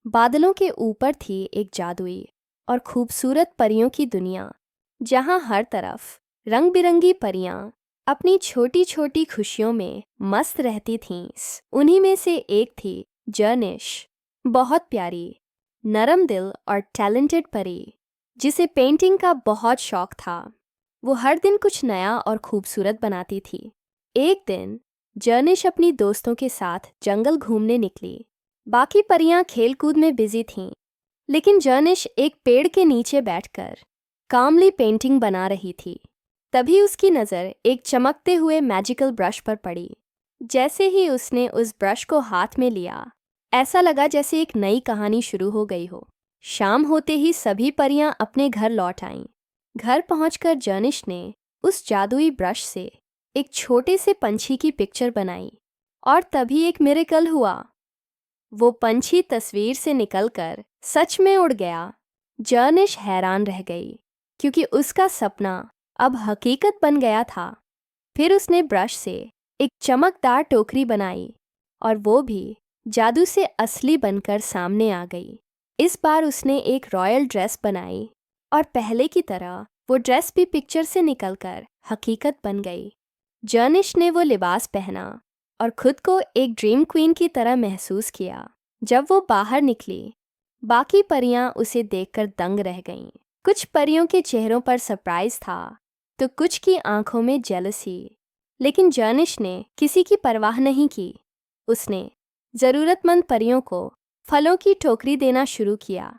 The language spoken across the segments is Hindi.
बादलों के ऊपर थी एक जादुई और खूबसूरत परियों की दुनिया, जहां हर तरफ रंग बिरंगी परियां अपनी छोटी छोटी खुशियों में मस्त रहती थीं। उन्हीं में से एक थी जर्निश, बहुत प्यारी, नरम दिल और टैलेंटेड परी, जिसे पेंटिंग का बहुत शौक था। वो हर दिन कुछ नया और खूबसूरत बनाती थी। एक दिन जर्निश अपनी दोस्तों के साथ जंगल घूमने निकली। बाकी परियां खेलकूद में बिजी थीं, लेकिन जर्निश एक पेड़ के नीचे बैठकर कामली पेंटिंग बना रही थी। तभी उसकी नज़र एक चमकते हुए मैजिकल ब्रश पर पड़ी। जैसे ही उसने उस ब्रश को हाथ में लिया, ऐसा लगा जैसे एक नई कहानी शुरू हो गई हो। शाम होते ही सभी परियां अपने घर लौट आईं। घर पहुंचकर जर्निश ने उस जादुई ब्रश से एक छोटे से पंछी की पिक्चर बनाई, और तभी एक मिरेकल हुआ। वो पंछी तस्वीर से निकलकर सच में उड़ गया। जर्निश हैरान रह गई, क्योंकि उसका सपना अब हकीकत बन गया था। फिर उसने ब्रश से एक चमकदार टोकरी बनाई, और वो भी जादू से असली बनकर सामने आ गई। इस बार उसने एक रॉयल ड्रेस बनाई, और पहले की तरह वो ड्रेस भी पिक्चर से निकलकर हकीकत बन गई। जर्निश ने वो लिबास पहना और खुद को एक ड्रीम क्वीन की तरह महसूस किया। जब वो बाहर निकली, बाकी परियां उसे देखकर दंग रह गईं। कुछ परियों के चेहरों पर सरप्राइज था, तो कुछ की आंखों में जेलसी। लेकिन जर्निश ने किसी की परवाह नहीं की। उसने ज़रूरतमंद परियों को फलों की टोकरी देना शुरू किया।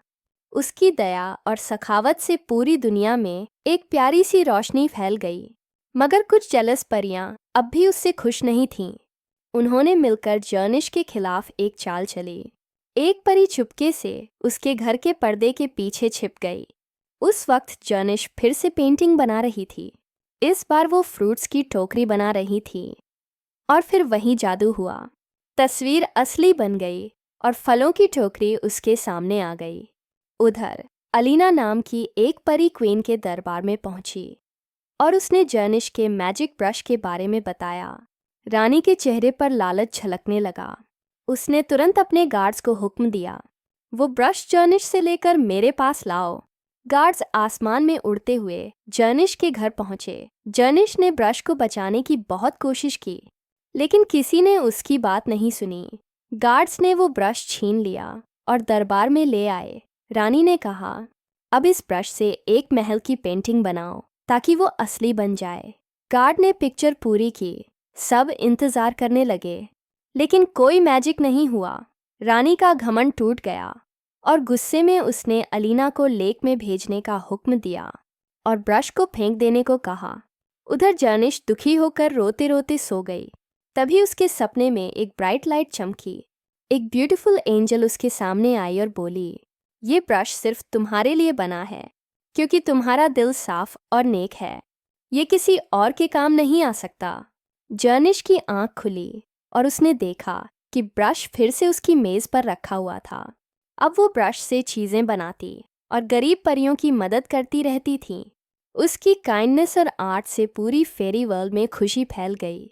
उसकी दया और सखावत से पूरी दुनिया में एक प्यारी सी रोशनी फैल गई। मगर कुछ जेलस परियां अब भी उससे खुश नहीं थीं। उन्होंने मिलकर जर्निश के खिलाफ एक चाल चली। एक परी चुपके से उसके घर के पर्दे के पीछे छिप गई। उस वक्त जर्निश फिर से पेंटिंग बना रही थी। इस बार वो फ्रूट्स की टोकरी बना रही थी, और फिर वही जादू हुआ। तस्वीर असली बन गई और फलों की टोकरी उसके सामने आ गई। उधर अलीना नाम की एक परी क्वीन के दरबार में पहुंची, और उसने जर्निश के मैजिक ब्रश के बारे में बताया। रानी के चेहरे पर लालच झलकने लगा। उसने तुरंत अपने गार्ड्स को हुक्म दिया, वो ब्रश जर्निश से लेकर मेरे पास लाओ। गार्ड्स आसमान में उड़ते हुए जर्निश के घर पहुंचे। जर्निश ने ब्रश को बचाने की बहुत कोशिश की, लेकिन किसी ने उसकी बात नहीं सुनी। गार्ड्स ने वो ब्रश छीन लिया और दरबार में ले आए। रानी ने कहा, अब इस ब्रश से एक महल की पेंटिंग बनाओ, ताकि वो असली बन जाए। गार्ड ने पिक्चर पूरी की। सब इंतजार करने लगे, लेकिन कोई मैजिक नहीं हुआ। रानी का घमंड टूट गया, और गुस्से में उसने अलीना को लेक में भेजने का हुक्म दिया और ब्रश को फेंक देने को कहा। उधर जर्निश दुखी होकर रोते रोते सो गई। तभी उसके सपने में एक ब्राइट लाइट चमकी। एक ब्यूटीफुल एंजल उसके सामने आई और बोली, ये ब्रश सिर्फ तुम्हारे लिए बना है, क्योंकि तुम्हारा दिल साफ और नेक है। ये किसी और के काम नहीं आ सकता। जर्निश की आंख खुली और उसने देखा कि ब्रश फिर से उसकी मेज पर रखा हुआ था। अब वो ब्रश से चीजें बनाती और गरीब परियों की मदद करती रहती थी। उसकी काइंडनेस और आर्ट से पूरी फेरी वर्ल्ड में खुशी फैल गई।